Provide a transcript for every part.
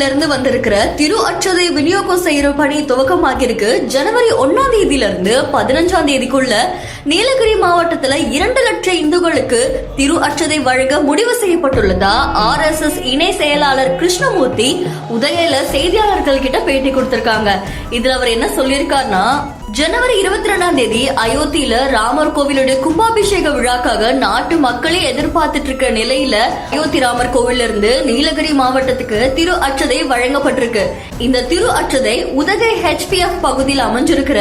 இருந்து வந்திருக்கிற திரு அட்சதை விநியோகம் செய்யற பணி துவக்கமாகிருக்கு. ஜனவரி 1ஆம் தேதியிலிருந்து 15ஆம் தேதிக்குள்ள நீலகிரி மாவட்டத்துல 2 லட்சம் இந்துக்களுக்கு திரு அட்சதை வழங்க முடிவு செய்யப்பட்டுள்ளதா RSS இணை செயலாளர் கிருஷ்ணமூர்த்தி உதகையில செய்தியாளர்கள் கிட்ட பேட்டி கொடுத்திருக்காங்க. இதுல அவர் என்ன சொல்லியிருக்காருன்னா, ஜனவரி 22ஆம் தேதி அயோத்தியில ராமர் கோவிலுடைய கும்பாபிஷேக விழாக்காக நாட்டு மக்களே எதிர்பார்த்துட்டு இருக்க நிலையில அயோத்தி ராமர் கோவில்ல இருந்து நீலகிரி மாவட்டத்துக்கு திரு அட்சதை வழங்கப்பட்டிருக்கு. இந்த திரு அட்சதை உதகை HPF பகுதியில் அமைஞ்சிருக்கிற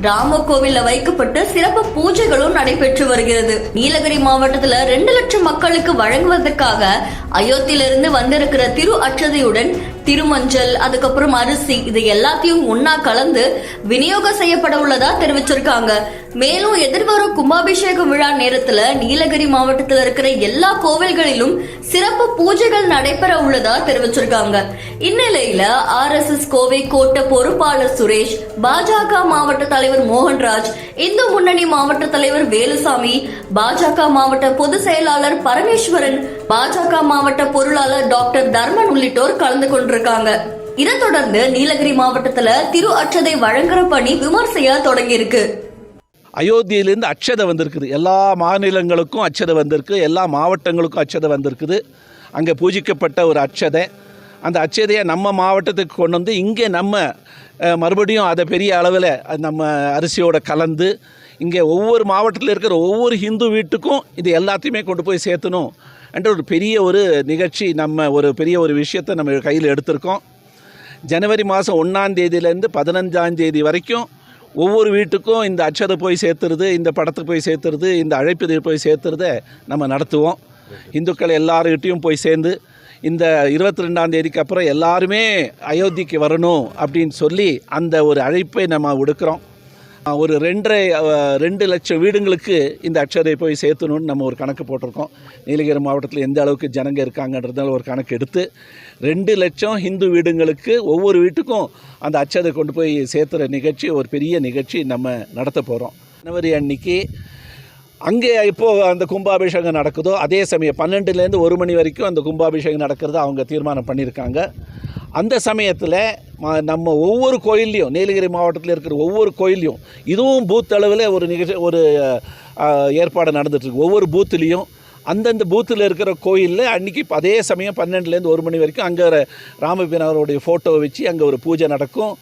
ராமர் கோவில்ல வைக்கப்பட்டு சிறப்பு பூஜைகளும் நடைபெற்று வருகிறது. நீலகிரி மாவட்டத்துல 2 லட்சம் மக்களுக்கு வழங்குவதற்காக அயோத்தியில இருந்து வந்திருக்கிற திரு அட்சதையுடன் திருமஞ்சள், அதுக்கப்புறம் அரிசி, இது எல்லாத்தையும் ஒன்னா கலந்து விநியோகம் செய்யப்பட உள்ளதா தெரிவிச்சிருக்காங்க. மேலும் எதிர்வரும் கும்பாபிஷேக விழா நேரத்துல நீலகிரி மாவட்டத்தில் இருக்கிற எல்லா கோவில்களிலும் சிறப்பு பூஜைகள் நடைபெற உள்ளதா தெரிவிச்சிருக்காங்க. இந்நிலையில RSS கோவை கோட்ட பொறுப்பாளர் சுரேஷ், பாஜக மாவட்ட தலைவர் மோகன்ராஜ், இந்து முன்னணி மாவட்ட தலைவர் வேலுசாமி, பாஜக மாவட்ட பொதுச் செயலாளர் பரமேஸ்வரன், பாஜக மாவட்ட பொருளாளர் டாக்டர் தர்மன் உள்ளிட்டோர் கலந்து கொண்டிருக்காங்க. இதை தொடர்ந்து நீலகிரி மாவட்டத்துல திரு அட்சதை வழங்குற பணி விமர்சையா தொடங்கி இருக்கு. அயோத்தியிலிருந்து அட்சதை வந்திருக்குது. எல்லா மாநிலங்களுக்கும் அட்சதை வந்திருக்கு, எல்லா மாவட்டங்களுக்கும் அட்சதை வந்திருக்குது. அங்கே பூஜிக்கப்பட்ட ஒரு அட்சதை, அந்த அட்சதையை நம்ம மாவட்டத்துக்கு கொண்டு வந்து இங்கே நம்ம மறுபடியும் அதை பெரிய அளவில் நம்ம அரிசியோட கலந்து இங்கே ஒவ்வொரு மாவட்டத்தில் இருக்கிற ஒவ்வொரு ஹிந்து வீட்டுக்கும் இது எல்லாத்தையுமே கொண்டு போய் சேர்த்தணும் என்ற ஒரு பெரிய ஒரு நிகழ்ச்சி, நம்ம ஒரு பெரிய ஒரு விஷயத்தை நம்ம கையில் எடுத்திருக்கோம். ஜனவரி மாதம் 1ஆம் தேதியிலேருந்து 15ஆம் தேதி வரைக்கும் ஒவ்வொரு வீட்டுக்கும் இந்த அட்சதை போய் சேர்த்துறது, இந்த படத்துக்கு போய் சேர்த்துறது, இந்த அழைப்பு போய் சேர்த்துறதை நம்ம நடத்துவோம். இந்துக்கள் எல்லாருக்கிட்டையும் போய் சேர்ந்து இந்த 22ஆம் தேதிக்கு அப்புறம் எல்லாருமே அயோத்திக்கு வரணும் அப்படின்னு சொல்லி அந்த ஒரு அழைப்பை நம்ம விடுக்கிறோம். ஒரு 2 லட்சம் வீடுங்களுக்கு இந்த அட்சதை போய் சேர்த்தணும்னு நம்ம ஒரு கணக்கு போட்டிருக்கோம். நீலகிரி மாவட்டத்தில் எந்த அளவுக்கு ஜனங்க இருக்காங்கன்றதால ஒரு கணக்கு எடுத்து 2 லட்சம் ஹிந்து வீடுங்களுக்கு ஒவ்வொரு வீட்டுக்கும் அந்த அட்சதை கொண்டு போய் சேர்த்துற நிகழ்ச்சி, ஒரு பெரிய நிகழ்ச்சி நம்ம நடத்த போகிறோம். ஜனவரி அன்னைக்கு அங்கே இப்போது அந்த கும்பாபிஷேகம் நடக்குதோ அதே சமயம் 12லேருந்து 1 மணி வரைக்கும் அந்த கும்பாபிஷேகம் நடக்கிறத அவங்க தீர்மானம் பண்ணியிருக்காங்க. அந்த சமயத்தில் நம்ம ஒவ்வொரு கோயில்லையும், நீலகிரி மாவட்டத்தில் இருக்கிற ஒவ்வொரு கோயில்லையும் இதுவும் பூத் அளவில் ஒரு நிகழ்ச்சி, ஒரு ஏற்பாடு நடந்துகிட்ருக்கு. ஒவ்வொரு பூத்துலேயும் அந்தந்த பூத்தில் இருக்கிற கோயிலில் அன்றைக்கி அதே சமயம் 12லேருந்து 1 மணி வரைக்கும் அங்கே ராமபிரானுடைய ஃபோட்டோவை வச்சு அங்கே ஒரு பூஜை நடக்கும்.